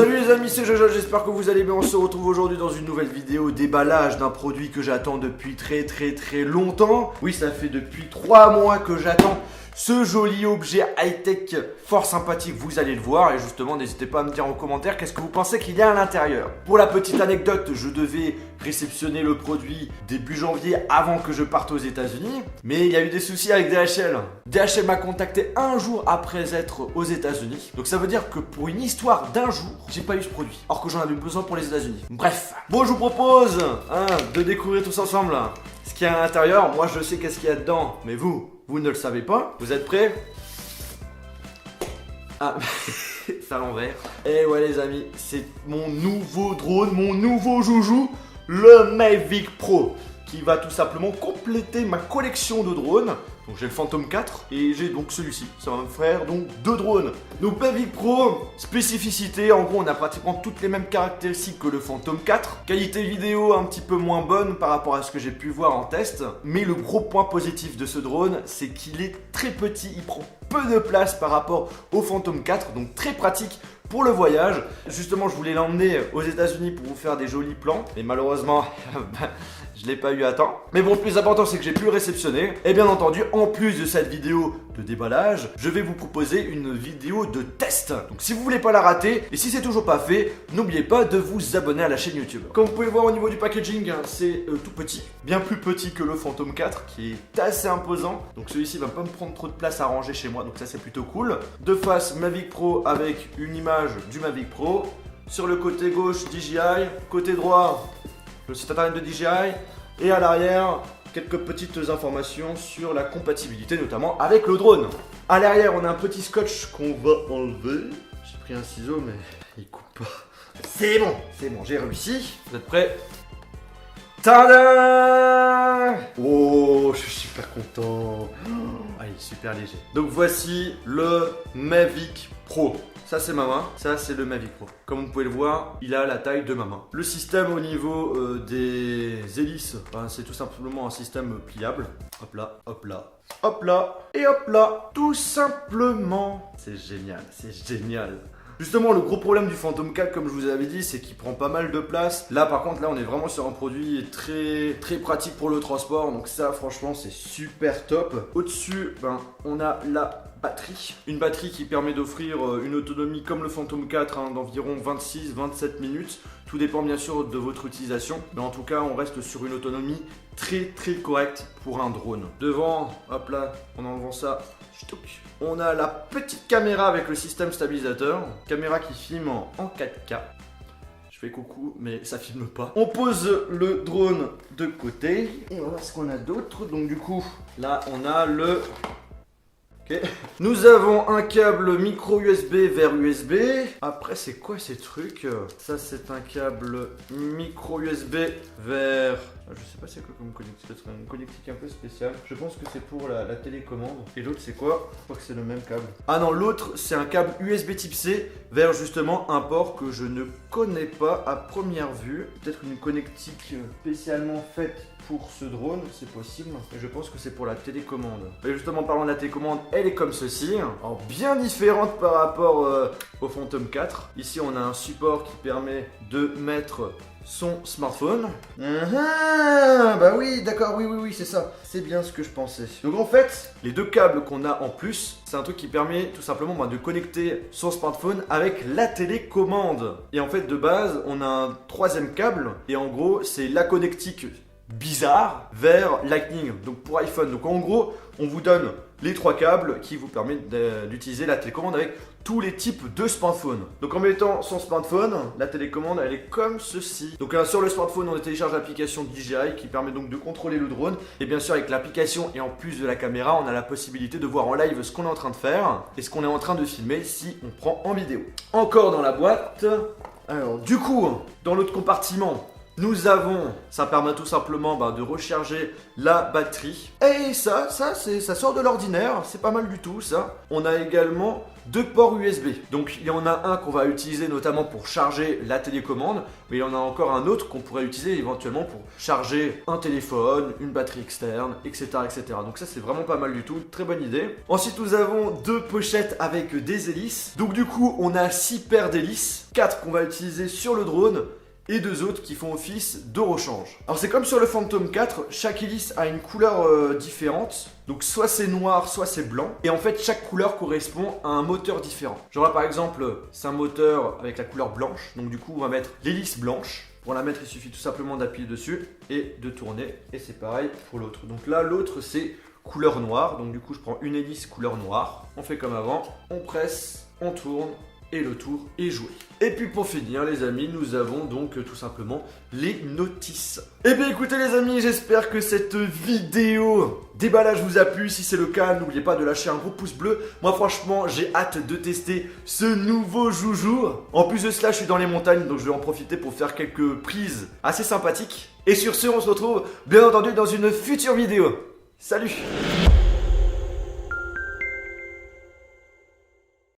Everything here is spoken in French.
Salut les amis, c'est Jojo, j'espère que vous allez bien. On se retrouve aujourd'hui dans une nouvelle vidéo déballage d'un produit que j'attends depuis très longtemps. Oui, ça fait depuis 3 mois que j'attends ce joli objet high-tech fort sympathique, vous allez le voir. Et justement, n'hésitez pas à me dire en commentaire qu'est-ce que vous pensez qu'il y a à l'intérieur. Pour la petite anecdote, je devais réceptionner le produit début janvier avant que je parte aux États-Unis. Mais il y a eu des soucis avec DHL. DHL m'a contacté un jour après être aux États-Unis. Donc ça veut dire que pour une histoire d'un jour, j'ai pas eu ce produit. Or que j'en avais besoin pour les États-Unis. Bref. Bon, je vous propose de découvrir tous ensemble ce qu'il y a à l'intérieur. Moi, je sais qu'est-ce qu'il y a dedans. Mais vous ne le savez pas. Vous êtes prêts? Ah, c'est à l'envers. Et ouais les amis, c'est mon nouveau drone, mon nouveau joujou, le Mavic Pro, qui va tout simplement compléter ma collection de drones. Donc j'ai le Phantom 4 et j'ai donc celui-ci. Ça va me faire donc 2 drones. Donc Mavic Pro, spécificité, en gros on a pratiquement toutes les mêmes caractéristiques que le Phantom 4. Qualité vidéo un petit peu moins bonne par rapport à ce que j'ai pu voir en test. Mais le gros point positif de ce drone, c'est qu'il est très petit, il prend peu de place par rapport au Phantom 4, donc très pratique pour le voyage. Justement, je voulais l'emmener aux États-Unis pour vous faire des jolis plans, mais malheureusement, je l'ai pas eu à temps. Mais bon, le plus important, c'est que j'ai pu le réceptionner. Et bien entendu, en plus de cette vidéo de déballage, je vais vous proposer une vidéo de test. Donc si vous voulez pas la rater, et si c'est toujours pas fait, n'oubliez pas de vous abonner à la chaîne YouTube. Comme vous pouvez voir au niveau du packaging, c'est tout petit, bien plus petit que le Phantom 4, qui est assez imposant. Donc celui-ci va pas me prendre trop de place à ranger chez moi, donc ça c'est plutôt cool. De face, Mavic Pro avec une image du Mavic Pro. Sur le côté gauche, DJI. Côté droit, le site internet de DJI. Et à l'arrière, quelques petites informations sur la compatibilité, notamment avec le drone. À l'arrière, on a un petit scotch qu'on va enlever. J'ai pris un ciseau, mais il coupe pas. C'est bon, j'ai réussi. Vous êtes prêts? Tada! Oh, je suis super content. Ah, il est super léger. Donc voici le Mavic Pro. Ça c'est ma main, ça c'est le Mavic Pro. Comme vous pouvez le voir, il a la taille de ma main. Le système au niveau des hélices, c'est tout simplement un système pliable. Hop là, hop là, hop là, et hop là. Tout simplement. C'est génial, c'est génial. Justement, le gros problème du Phantom 4, comme je vous avais dit, c'est qu'il prend pas mal de place. Là, par contre, là, on est vraiment sur un produit très pratique pour le transport. Donc ça, franchement, c'est super top. Au-dessus, on a la batterie. Une batterie qui permet d'offrir une autonomie comme le Phantom 4 d'environ 26-27 minutes. Tout dépend bien sûr de votre utilisation. Mais en tout cas, on reste sur une autonomie très correcte pour un drone. Devant, hop là, en enlevant ça, on a la petite caméra avec le système stabilisateur. Caméra qui filme en 4K. Je fais coucou, mais ça filme pas. On pose le drone de côté. Et on va voir ce qu'on a d'autre. Donc du coup, là, on a le... Okay. Nous avons un câble micro USB vers USB. Après, c'est quoi ces trucs? Ça, c'est un câble micro USB vers... Je sais pas c'est quoi comme connectique, ça serait une connectique un peu spéciale. Je pense que c'est pour la télécommande. Et l'autre c'est quoi? Je crois que c'est le même câble. Ah non, l'autre c'est un câble USB type C vers justement un port que je ne connais pas à première vue. Peut-être une connectique spécialement faite pour ce drone, c'est possible. Et je pense que c'est pour la télécommande. Et justement, parlant de la télécommande, elle est comme ceci. Alors bien différente par rapport au Phantom 4. Ici on a un support qui permet de mettre son smartphone. Bah oui, d'accord, oui, c'est ça. C'est bien ce que je pensais. Donc en fait, les deux câbles qu'on a en plus, c'est un truc qui permet tout simplement de connecter son smartphone avec la télécommande. Et en fait, de base, on a un troisième câble. Et en gros, c'est la connectique bizarre vers Lightning, donc pour iPhone. Donc en gros, on vous donne les 3 câbles qui vous permettent d'utiliser la télécommande avec tous les types de smartphones. Donc en mettant son smartphone, la télécommande elle est comme ceci. Donc sur le smartphone on télécharge l'application DJI qui permet donc de contrôler le drone. Et bien sûr avec l'application et en plus de la caméra, on a la possibilité de voir en live ce qu'on est en train de faire et ce qu'on est en train de filmer si on prend en vidéo. Encore dans la boîte. Alors du coup, dans l'autre compartiment, Nous avons, ça permet tout simplement de recharger la batterie. Et ça sort de l'ordinaire, c'est pas mal du tout ça. On a également 2 ports USB. Donc il y en a un qu'on va utiliser notamment pour charger la télécommande, mais il y en a encore un autre qu'on pourrait utiliser éventuellement pour charger un téléphone, une batterie externe, etc. etc. Donc ça c'est vraiment pas mal du tout, très bonne idée. Ensuite nous avons 2 pochettes avec des hélices. Donc du coup on a 6 paires d'hélices, 4 qu'on va utiliser sur le drone, et 2 autres qui font office de rechange. Alors c'est comme sur le Phantom 4, chaque hélice a une couleur différente. Donc soit c'est noir, soit c'est blanc. Et en fait chaque couleur correspond à un moteur différent. Genre par exemple, c'est un moteur avec la couleur blanche. Donc du coup on va mettre l'hélice blanche. Pour la mettre, il suffit tout simplement d'appuyer dessus et de tourner. Et c'est pareil pour l'autre. Donc là l'autre c'est couleur noire. Donc du coup je prends une hélice couleur noire. On fait comme avant, on presse, on tourne. Et le tour est joué. Et puis pour finir les amis, nous avons donc tout simplement les notices. Et bien écoutez les amis, j'espère que cette vidéo déballage vous a plu. Si c'est le cas, n'oubliez pas de lâcher un gros pouce bleu. Moi franchement, j'ai hâte de tester ce nouveau joujou. En plus de cela, je suis dans les montagnes, donc je vais en profiter pour faire quelques prises assez sympathiques. Et sur ce, on se retrouve bien entendu dans une future vidéo. Salut!